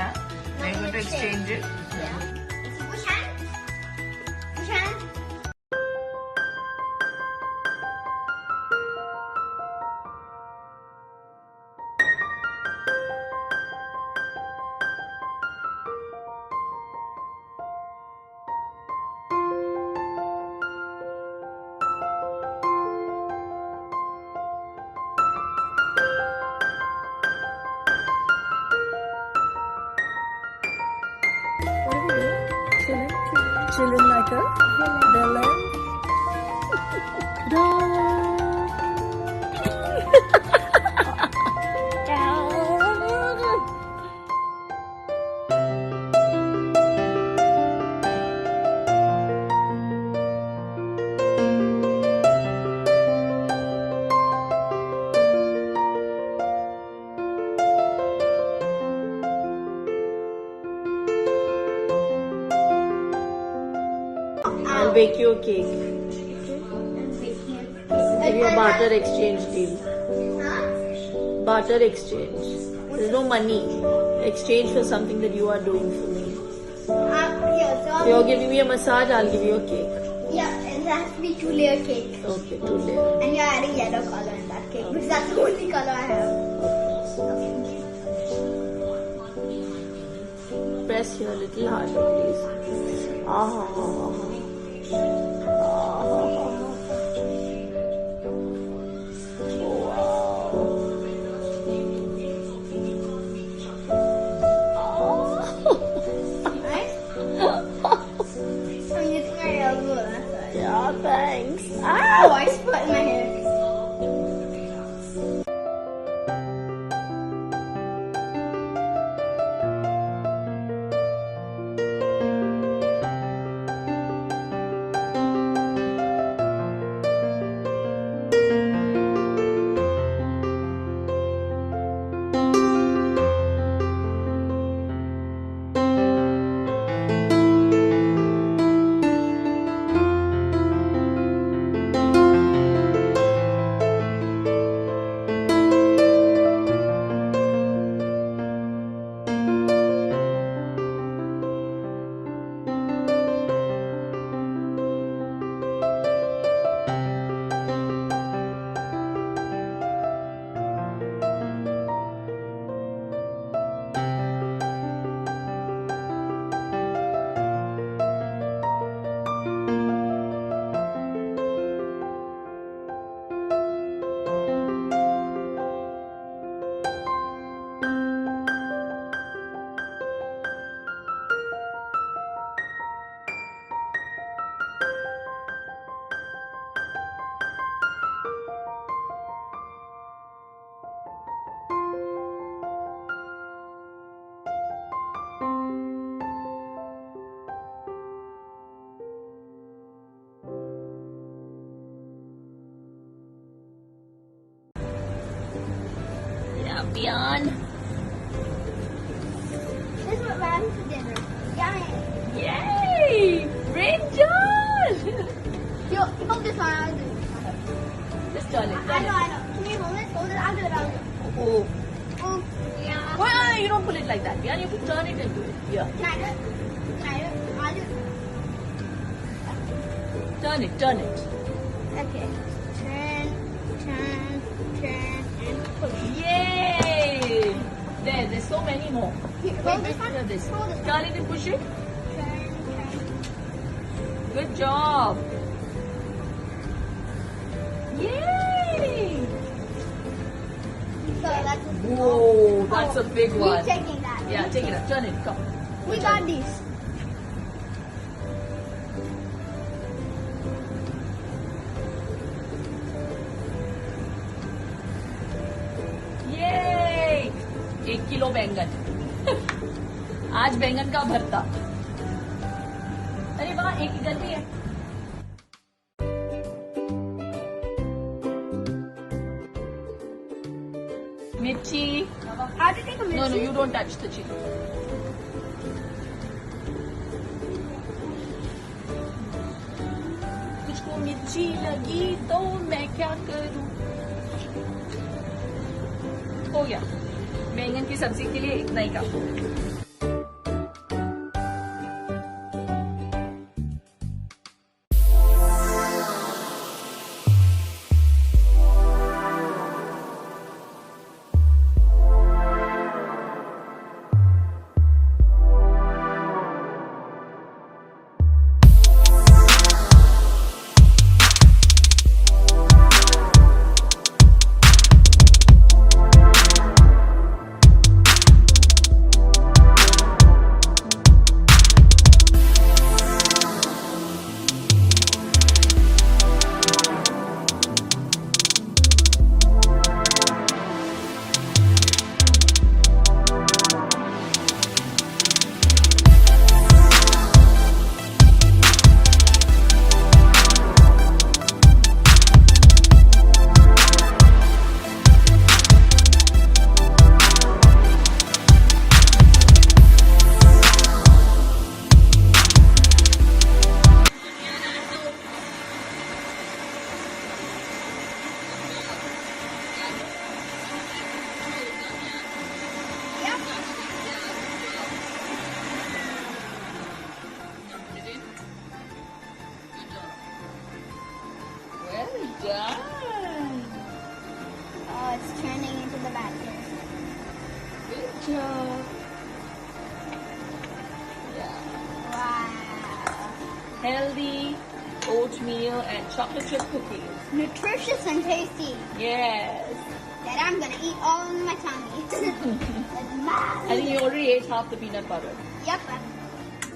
Yeah. Are you going to exchange it? Yeah. Push hand. Push hand. Chilling like a villain. I'll bake you a cake. Give you a barter exchange deal. Huh? Barter exchange. There's no money. Exchange for something that you are doing for me. Yeah, So you're giving me a massage, I'll give you a cake. yeah, it has to be 2-layer cake. Okay, 2 layer. And you're adding yellow color in that cake because that's the only color I have. Press here a little harder, please. Right? I'm using my elbow. That's why. Yeah, thanks. Oh, I split my hair. Beyond. This is what we're having for dinner. Yummy. Yay! Brinjal! Yo, hold this one. I'll do it. Just turn it. I know. Can you hold it? Hold it. I'll do it. Oh. Oh, yeah. Well, you don't put it like that. Beyond, you have to turn it and do it. Yeah. Can I do it? I'll do it. Turn it, turn it. Okay. Turn, and push. Yay! There's so many more. Here, hold this one. Look at this. Hold it. Turn it and push it. Turn. Good job. Yay! So that's Whoa, that's a big We're one. taking that. Yeah, take it up. Turn it. Come. We got these. Yay! 1 kilo बैंगन. आज बैंगन का भरता. अरे वाह, एक इधर भी है. Mirchi. How to take a No, you don't touch the chili. तुझको मिर्ची लगी तो मैं क्या करूं? हो गया. बैंगन की सब्जी के लिए इतना ही काफी. job. Yeah. Wow. Healthy oatmeal and chocolate chip cookies. Nutritious and tasty. Yes. That I'm gonna eat all in my tummy. I think you already ate half the peanut butter. Yep.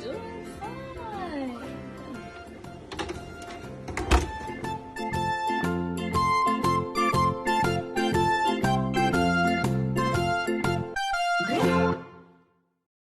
Doing fine.